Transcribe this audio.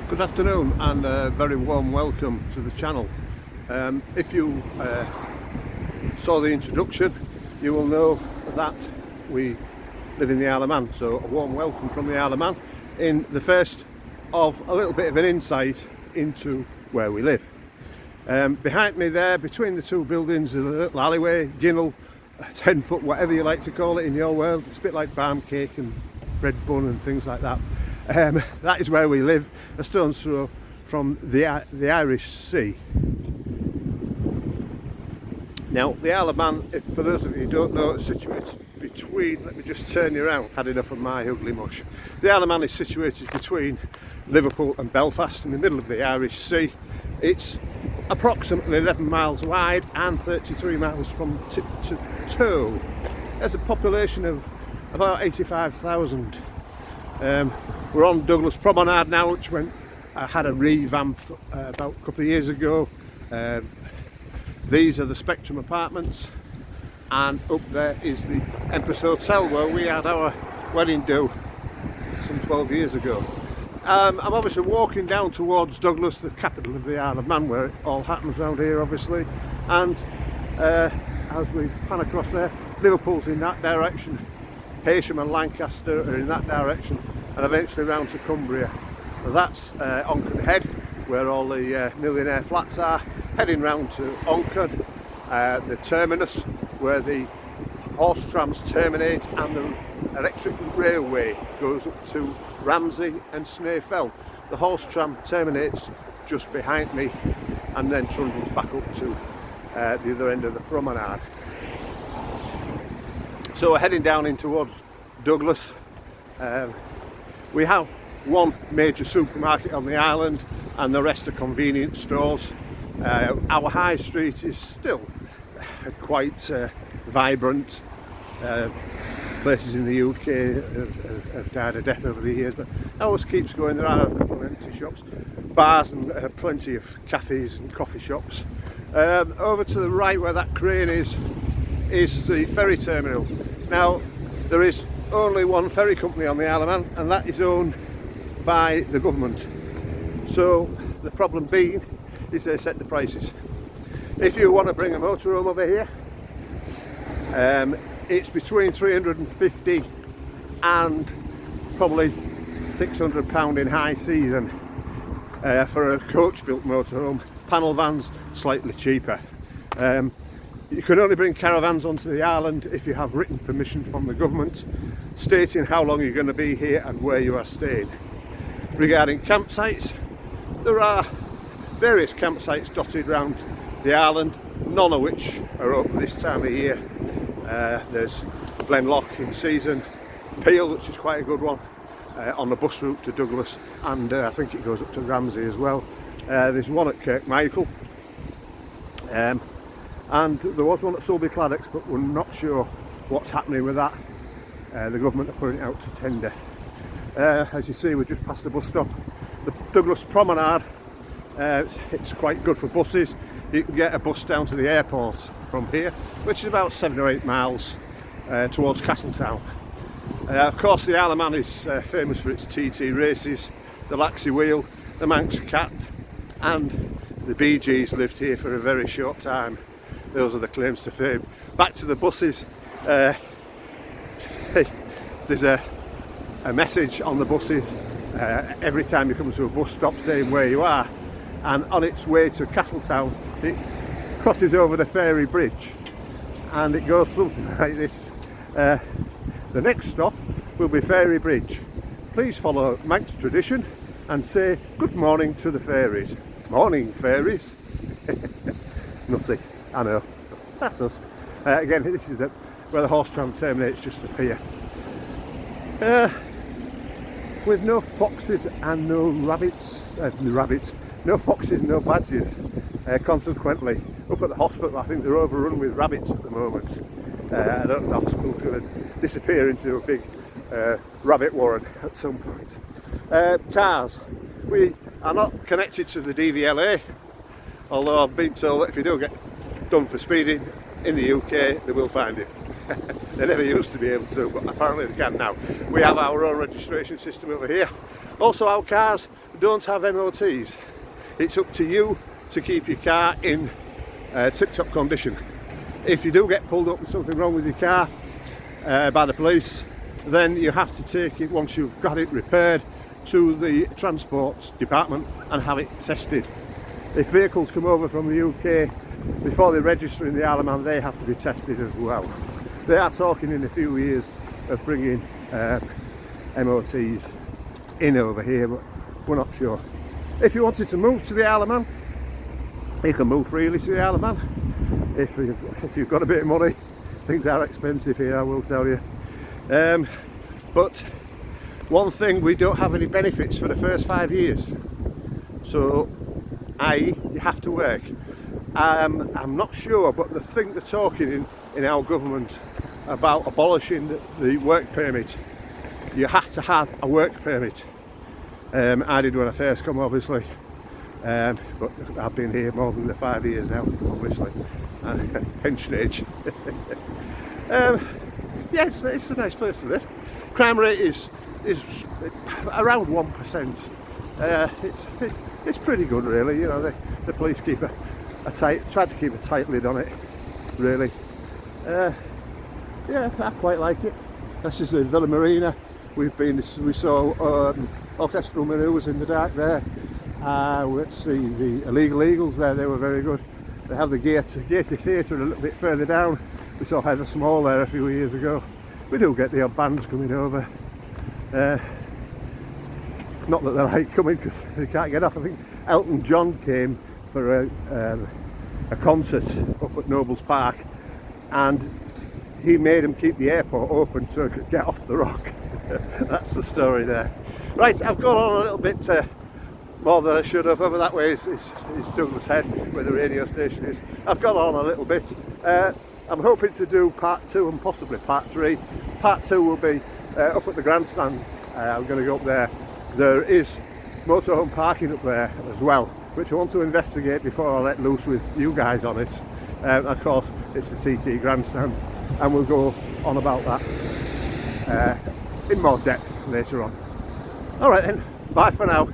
Good afternoon and a very warm welcome to the channel. If you saw the introduction, you will know that we live in the Isle of Man, so a warm welcome from the Isle of Man in the first of a little bit of an insight into where we live. Behind me there, between the two buildings, is a little alleyway, ginnel, 10 foot, whatever you like to call it in your world. It's a bit like barm cake and bread bun and things like that. That is where we live, a stone's throw from the Irish Sea. Now, the Isle of Man, for those of you who don't know, is situated between, let me just turn you around, had enough of my ugly mush. The Isle of Man is situated between Liverpool and Belfast in the middle of the Irish Sea. It's approximately 11 miles wide and 33 miles from tip to toe. There's a population of about 85,000. We're on Douglas Promenade now, which had a revamp about a couple of years ago. These are the Spectrum Apartments, and up there is the Empress Hotel where we had our wedding do some 12 years ago. I'm obviously walking down towards Douglas, the capital of the Isle of Man, where it all happens around here obviously, and as we pan across there, Liverpool's in that direction, Heysham and Lancaster are in that direction, and eventually round to Cumbria. So that's Onchan Head, where all the millionaire flats are, heading round to Onchan, the terminus where the horse trams terminate, and the electric railway goes up to Ramsey and Snaefell. The horse tram terminates just behind me and then trundles back up to the other end of the promenade. So we're heading down in towards Douglas. We have one major supermarket on the island and the rest are convenience stores. Our high street is still quite vibrant. Places in the UK have died a death over the years, but ours keeps going. There are a couple of empty shops, bars, and plenty of cafes and coffee shops. Over to the right where that crane is the ferry terminal. Now, there is only one ferry company on the Isle of Man, and that is owned by the government. So the problem being is they set the prices. If you want to bring a motorhome over here, it's between £350 and probably £600 in high season for a coach-built motorhome. Panel vans slightly cheaper. You can only bring caravans onto the island if you have written permission from the government stating how long you're going to be here and where you are staying. Regarding campsites, there are various campsites dotted around the island, none of which are open this time of year. There's Glenlock in season, Peel, which is quite a good one, on the bus route to Douglas, and I think it goes up to Ramsey as well. There's one at Kirkmichael, and there was one at Sulby Claddocks, but we're not sure what's happening with that. The government are putting it out to tender. As you see, we're just past the bus stop. The Douglas Promenade, it's quite good for buses. You can get a bus down to the airport from here, which is about 7 or 8 miles towards Castletown. Of course, the Isle of Man is famous for its TT races, the Laxey Wheel, the Manx Cat, and the Bee Gees lived here for a very short time. Those are the claims to fame. Back to the buses. There's a message on the buses every time you come to a bus stop saying where you are, and on its way to Castletown it crosses over the ferry bridge, and it goes something like this: the next stop will be Fairy Bridge. Please follow Manx tradition and say good morning to the fairies. Morning, fairies. Nutty, I know, that's us. Again, this is where the horse tram terminates, just up here. With no foxes and no rabbits, no foxes, no badgers. Consequently, up at the hospital, I think they're overrun with rabbits at the moment. I don't know if the hospital's going to disappear into a big rabbit warren at some point. Cars. We are not connected to the DVLA, although I've been told that if you do get done for speeding in the UK, they will find you. They never used to be able to, but apparently they can now. We have our own registration system over here. Also, our cars don't have MOTs. It's up to you to keep your car in tip-top condition. If you do get pulled up with something wrong with your car by the police, then you have to take it, once you've got it repaired, to the transport department and have it tested. If vehicles come over from the UK, before they register in the Isle of Man, they have to be tested as well. They are talking in a few years of bringing MOTs in over here, but we're not sure. If you wanted to move to the Isle of Man, you can move freely to the Isle of Man. If you've got a bit of money, things are expensive here, I will tell you. But one thing, we don't have any benefits for the first 5 years. So, i.e., you have to work. I'm not sure, but the thing they're talking in our government about abolishing the work permit. You have to have a work permit. I did when I first come, obviously, but I've been here more than the 5 years now, obviously, pension age. Yeah, it's a nice place to live. Crime rate is around 1%. It's pretty good, really. You know, the police keep try to keep a tight lid on it, really. Yeah, I quite like it. This is the Villa Marina. We saw Orchestral Manoeuvres in the dark there. We went to see the Illegal Eagles there, they were very good. They have the Gaiety Theatre a little bit further down. We saw Heather Small there a few years ago. We do get the odd bands coming over. Not that they like coming because they can't get off. I think Elton John came for a concert up at Nobles Park, and he made him keep the airport open so he could get off the rock. That's the story there. Right, I've gone on a little bit more than I should have. Over that way is Douglas Head, where the radio station is. I've gone on a little bit. I'm hoping to do part 2 and possibly part 3. Part 2 will be up at the grandstand. I'm going to go up there. There is motorhome parking up there as well, which I want to investigate before I let loose with you guys on it. Of course, it's the TT grandstand, and we'll go on about that in more depth later on. Alright then, bye for now.